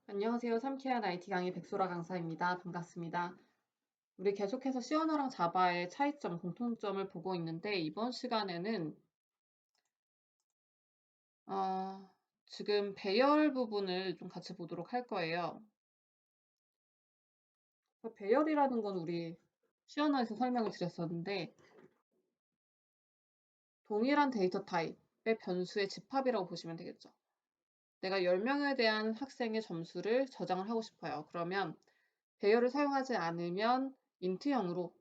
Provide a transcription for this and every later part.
안녕하세요. 상쾌한 IT 강의 백소라 강사입니다. 반갑습니다. 우리 계속해서 C 언어랑 자바의 차이점, 공통점을 보고 있는데 이번 시간에는 어, 지금 배열 부분을 좀 같이 보도록 할 거예요. 배열이라는 건 우리 C 언어에서 설명을 드렸었는데 동일한 데이터 타입의 변수의 집합이라고 보시면 되겠죠. 내가 10명에 대한 학생의 점수를 저장을 하고 싶어요. 그러면 배열을 사용하지 않으면 인트형으로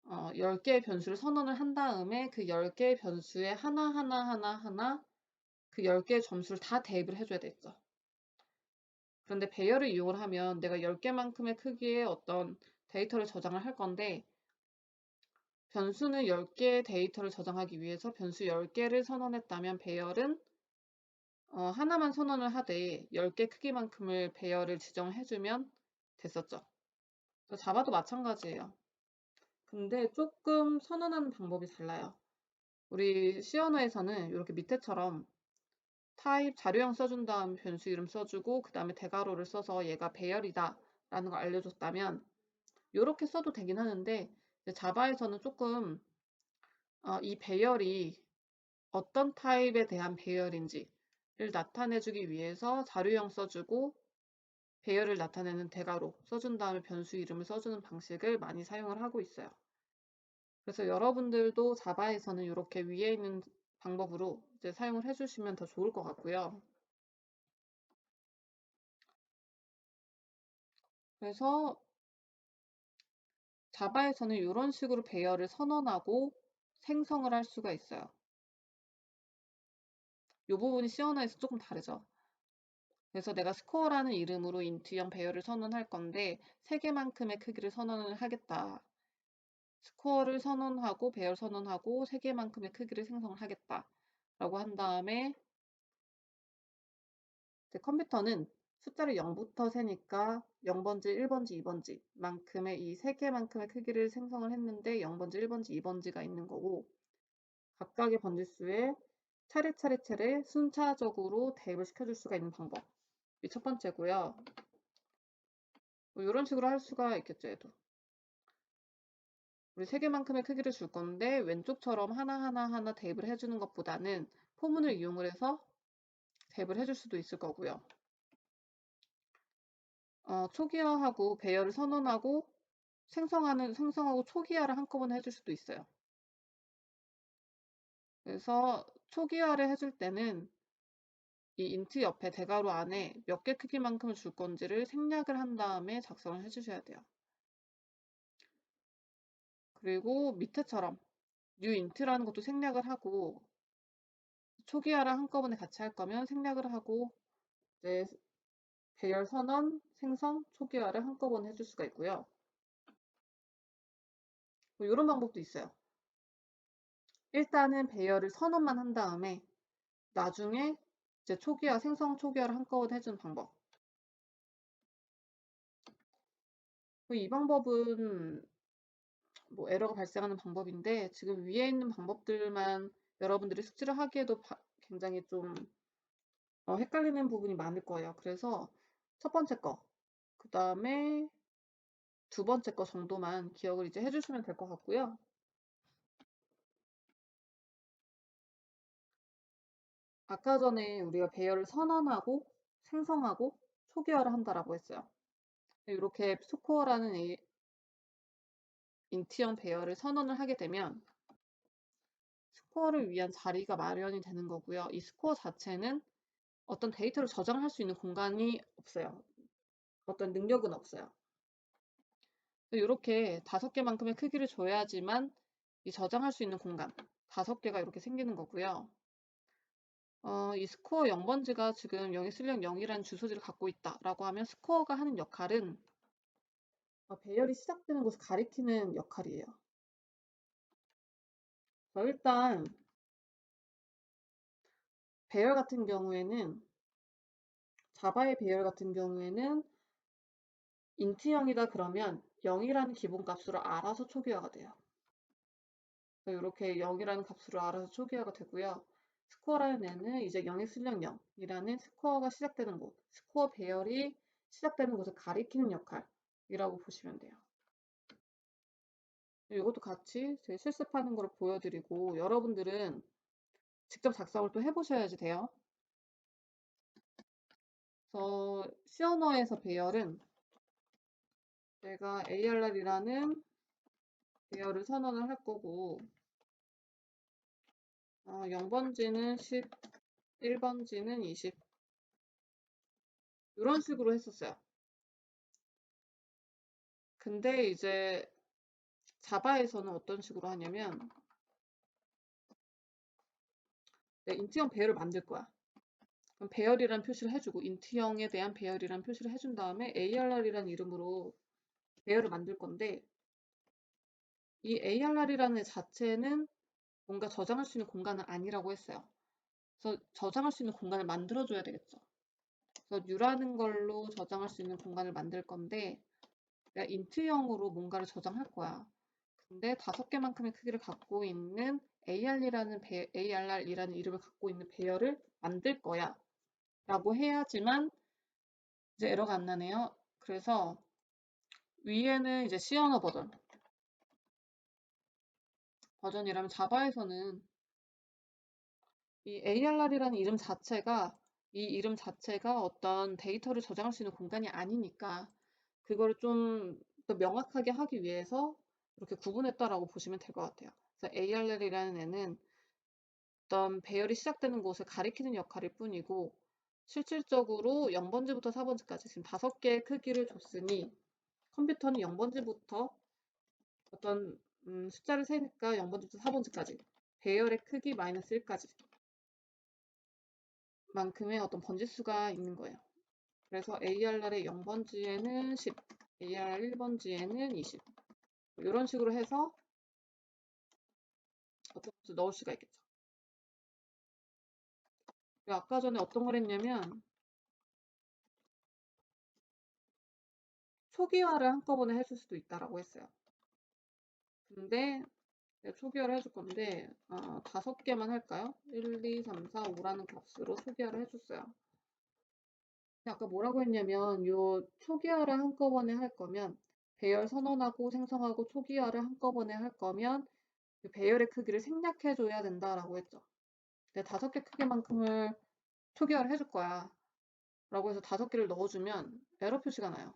10개의 변수를 선언을 한 다음에 그 10개의 변수에 하나 그 10개의 점수를 다 대입을 해줘야 되죠. 그런데 배열을 이용을 하면 내가 10개만큼의 크기의 어떤 데이터를 저장을 할 건데 변수는 10개의 데이터를 저장하기 위해서 변수 10개를 선언했다면 배열은 하나만 선언을 하되 10개 크기만큼을 배열을 지정을 해주면 됐었죠. 자바도 마찬가지예요. 근데 조금 선언하는 방법이 달라요. 우리 C 언어에서는 이렇게 밑에처럼 타입 자료형 써준 다음 변수 이름 써주고 그 다음에 대괄호를 써서 얘가 배열이다 라는 걸 알려줬다면 이렇게 써도 되긴 하는데 자바에서는 조금 이 배열이 어떤 타입에 대한 배열인지를 나타내주기 위해서 자료형 써주고 배열을 나타내는 대괄호 써준 다음에 변수 이름을 써주는 방식을 많이 사용을 하고 있어요. 그래서 여러분들도 자바에서는 이렇게 위에 있는 방법으로 이제 사용을 해주시면 더 좋을 것 같고요. 그래서 자바에서는 이런 식으로 배열을 선언하고 생성을 할 수가 있어요. 이 부분이 C 언어에서 조금 다르죠. 그래서 내가 스코어라는 이름으로 인트형 배열을 선언할 건데 3개만큼의 크기를 선언을 하겠다. 스코어를 선언하고 배열 선언하고 3개만큼의 크기를 생성을 하겠다. 라고 한 다음에 컴퓨터는 숫자를 0부터 세니까 0번지, 1번지, 2번지 만큼의 이 3개만큼의 크기를 생성을 했는데 0번지, 1번지, 2번지가 있는 거고 각각의 번지수에 차례 순차적으로 대입을 시켜줄 수가 있는 방법이 첫 번째고요. 이런 식으로 할 수가 있겠죠, 얘도. 우리 3개만큼의 크기를 줄 건데 왼쪽처럼 하나 대입을 해주는 것보다는 포문을 이용을 해서 대입을 해줄 수도 있을 거고요. 초기화하고 배열을 선언하고 생성하고 초기화를 한꺼번에 해줄 수도 있어요. 그래서 초기화를 해줄 때는 이 인트 옆에 대괄호 안에 몇 개 크기만큼을 줄 건지를 생략을 한 다음에 작성을 해주셔야 돼요. 그리고 밑에처럼 new int라는 것도 생략을 하고 초기화를 한꺼번에 같이 할 거면 생략을 하고 이제 배열 선언, 생성, 초기화를 한꺼번에 해줄 수가 있고요. 이런 방법도 있어요. 일단은 배열을 선언만 한 다음에 나중에 이제 초기화, 생성 초기화를 한꺼번에 해주는 방법. 이 방법은 뭐 에러가 발생하는 방법인데 지금 위에 있는 방법들만 여러분들이 숙지를 하기에도 굉장히 좀 헷갈리는 부분이 많을 거예요. 그래서 첫 번째 거, 그 다음에 두 번째 거 정도만 기억을 이제 해주시면 될 것 같고요. 아까 전에 우리가 배열을 선언하고 생성하고 초기화를 한다라고 했어요. 이렇게 스코어라는 인트형 배열을 선언을 하게 되면 스코어를 위한 자리가 마련이 되는 거고요. 이 스코어 자체는 어떤 데이터를 저장할 수 있는 공간이 없어요. 어떤 능력은 없어요. 이렇게 5개만큼의 크기를 줘야지만 이 저장할 수 있는 공간 5개가 이렇게 생기는 거고요. 이 스코어 0번지가 지금 영입술령 0이라는 주소지를 갖고 있다라고 하면 스코어가 하는 역할은 배열이 시작되는 것을 가리키는 역할이에요. 일단 배열 같은 경우에는 자바의 배열 같은 경우에는 인트형이다 그러면 0이라는 기본값으로 알아서 초기화가 돼요. 이렇게 0이라는 값으로 알아서 초기화가 되고요. 스코어라는 애는 이제 영의 수령 0이라는 스코어가 시작되는 곳, 스코어 배열이 시작되는 곳을 가리키는 역할이라고 보시면 돼요. 이것도 같이 제 실습하는 걸 보여드리고 여러분들은 직접 작성을 또 해보셔야지 돼요. 그래서 C 언어에서 배열은 내가 ARR이라는 배열을 선언을 할 거고 0번지는 10, 1번지는 20 이런 식으로 했었어요. 근데 이제 자바에서는 어떤 식으로 하냐면 내 인트형 배열을 만들 거야. 그럼 배열이라는 표시를 해주고 인트형에 대한 배열이라는 표시를 해준 다음에 ARR이라는 이름으로 배열을 만들 건데 이 ARR이라는 자체는 뭔가 저장할 수 있는 공간은 아니라고 했어요. 그래서 저장할 수 있는 공간을 만들어줘야 되겠죠. 그래서 U라는 걸로 저장할 수 있는 공간을 만들 건데 내가 인트형으로 뭔가를 저장할 거야. 근데 5개만큼의 크기를 갖고 있는 ARR이라는 이름을 갖고 있는 배열을 만들 거야. 라고 해야지만 이제 에러가 안 나네요. 그래서 위에는 이제 C 언어 버전이라면 자바에서는 이 ARR이라는 이름 자체가 어떤 데이터를 저장할 수 있는 공간이 아니니까 그거를 좀 더 명확하게 하기 위해서 이렇게 구분했다라고 보시면 될 것 같아요. 그래서 ARR이라는 애는 어떤 배열이 시작되는 곳을 가리키는 역할일 뿐이고 실질적으로 0번지부터 4번지까지 지금 5개의 크기를 줬으니 컴퓨터는 0번지부터 어떤 숫자를 세니까 0번지부터 4번지까지 배열의 크기 마이너스 1까지 만큼의 어떤 번지수가 있는 거예요. 그래서 ARR의 0번지에는 10, ARR 1번지에는 20 이런 식으로 해서 어떤 것을 넣을 수가 있겠죠. 아까 전에 어떤 걸 했냐면 초기화를 한꺼번에 해줄 수도 있다라고 했어요. 근데 초기화를 해줄 건데 5개만 할까요? 1, 2, 3, 4, 5라는 값으로 초기화를 해줬어요. 아까 뭐라고 했냐면 요 초기화를 한꺼번에 할 거면 배열 선언하고 생성하고 초기화를 한꺼번에 할 거면 배열의 크기를 생략해 줘야 된다라고 했죠. 근데 5개 크기만큼을 초기화를 해줄 거야 라고 해서 5개를 넣어주면 에러 표시가 나요.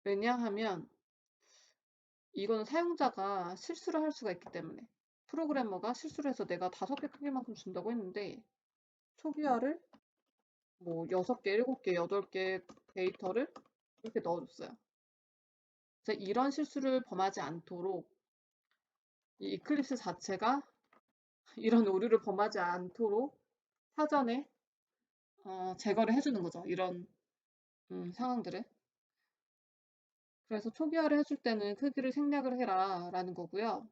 왜냐하면 이거는 사용자가 실수를 할 수가 있기 때문에 프로그래머가 실수를 해서 내가 5개 크기만큼 준다고 했는데 초기화를 뭐 6개, 7개, 8개 데이터를 이렇게 넣어줬어요. 그래서 이런 실수를 범하지 않도록 이 이클립스 자체가 이런 오류를 범하지 않도록 사전에 제거를 해주는 거죠. 이런 상황들을. 그래서 초기화를 해줄 때는 크기를 생략을 해라 라는 거고요.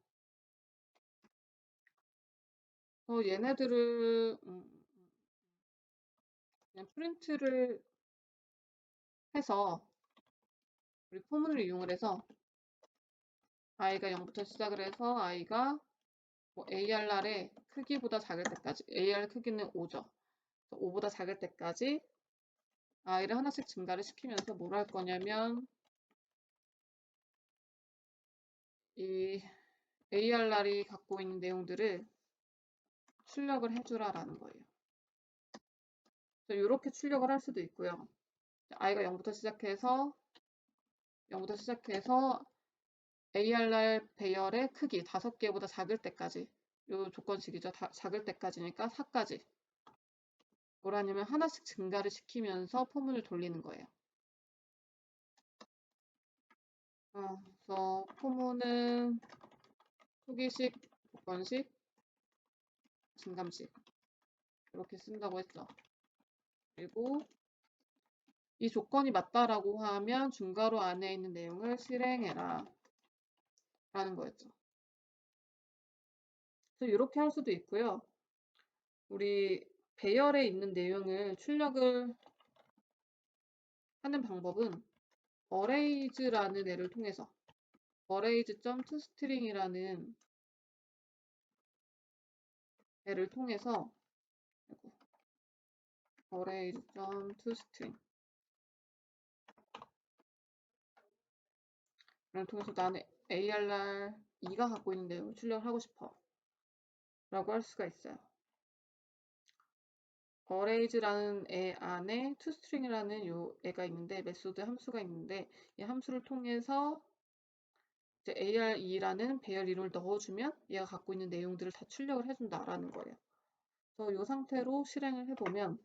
얘네들을 그냥 프린트를 해서 우리 포문을 이용을 해서 i가 0부터 시작을 해서 i가 뭐 ARR의 크기보다 작을 때까지 AR 크기는 5죠. 5보다 작을 때까지 i를 하나씩 증가를 시키면서 뭘 할 거냐면 이 ARR이 갖고 있는 내용들을 출력을 해주라라는 거예요. 이렇게 출력을 할 수도 있고요. i가 0부터 시작해서 ARR 배열의 크기 5개보다 작을 때까지 요 조건식이죠. 작을 때까지니까 4까지 뭘 하냐면 하나씩 증가를 시키면서 포문을 돌리는 거예요. 그래서 포문은 초기식, 조건식, 증감식 이렇게 쓴다고 했죠. 그리고 이 조건이 맞다라고 하면 중괄호 안에 있는 내용을 실행해라 라는 거였죠. 그래서 이렇게 할 수도 있고요. 우리 배열에 있는 내용을 출력을 하는 방법은 arrays라는 애를 통해서 arrays.toString이라는 애를 통해서 arrays.toString 를 통해서 나는 ARR2가 갖고 있는 내용을 출력을 하고 싶어 라고 할 수가 있어요. arrays라는 애 안에 toString이라는 요 애가 있는데 메소드 함수가 있는데 이 함수를 통해서 이제 AR2라는 배열 이름을 넣어주면 얘가 갖고 있는 내용들을 다 출력을 해준다라는 거예요. 그래서 이 상태로 실행을 해보면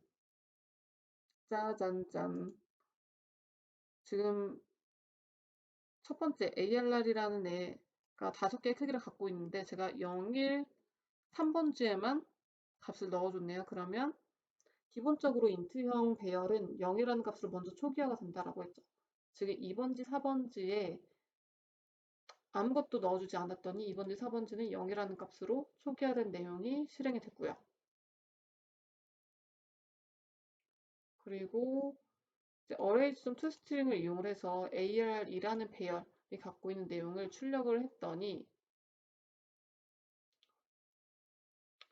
짜잔짠 지금 첫 번째 ARR이라는 애가 5개의 크기를 갖고 있는데 제가 0, 1, 3번지에만 값을 넣어줬네요. 그러면 기본적으로 인트형 배열은 0이라는 값으로 먼저 초기화가 된다라고 했죠. 즉 2번지, 4번지에 아무것도 넣어주지 않았더니 2번지, 4번지는 0이라는 값으로 초기화된 내용이 실행이 됐고요. 그리고 이제 arrays.toString을 이용을 해서 AR2라는 배열이 갖고 있는 내용을 출력을 했더니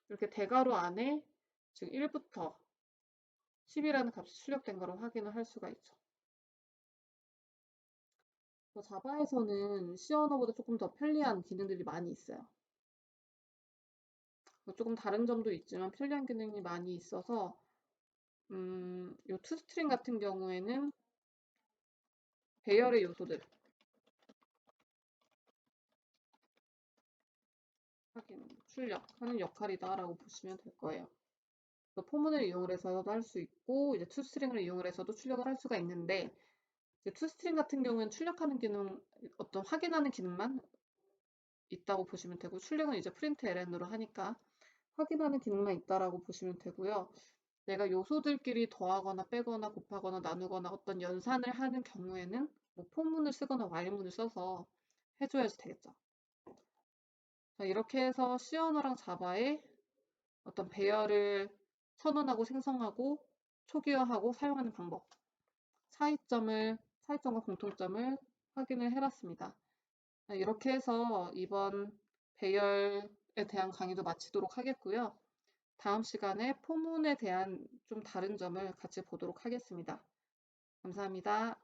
이렇게 대괄호 안에 지금 1부터 10이라는 값이 출력된 거를 확인을 할 수가 있죠. 자바에서는 C 언어보다 조금 더 편리한 기능들이 많이 있어요. 조금 다른 점도 있지만 편리한 기능이 많이 있어서 이 toString 같은 경우에는 배열의 요소들 확인, 출력하는 역할이다 라고 보시면 될 거예요. 포문을 이용을 해서도 할 수 있고 이제 toString을 이용을 해서도 출력을 할 수가 있는데 이제 toString 같은 경우는 출력하는 기능, 어떤 확인하는 기능만 있다고 보시면 되고 출력은 이제 println으로 하니까 확인하는 기능만 있다라고 보시면 되고요. 내가 요소들끼리 더하거나 빼거나 곱하거나 나누거나 어떤 연산을 하는 경우에는 뭐 포문을 쓰거나 while문을 써서 해줘야 되겠죠. 자, 이렇게 해서 C 언어랑 자바의 어떤 배열을 선언하고 생성하고 초기화하고 사용하는 방법, 차이점과 공통점을 확인을 해봤습니다. 이렇게 해서 이번 배열에 대한 강의도 마치도록 하겠고요. 다음 시간에 포문에 대한 좀 다른 점을 같이 보도록 하겠습니다. 감사합니다.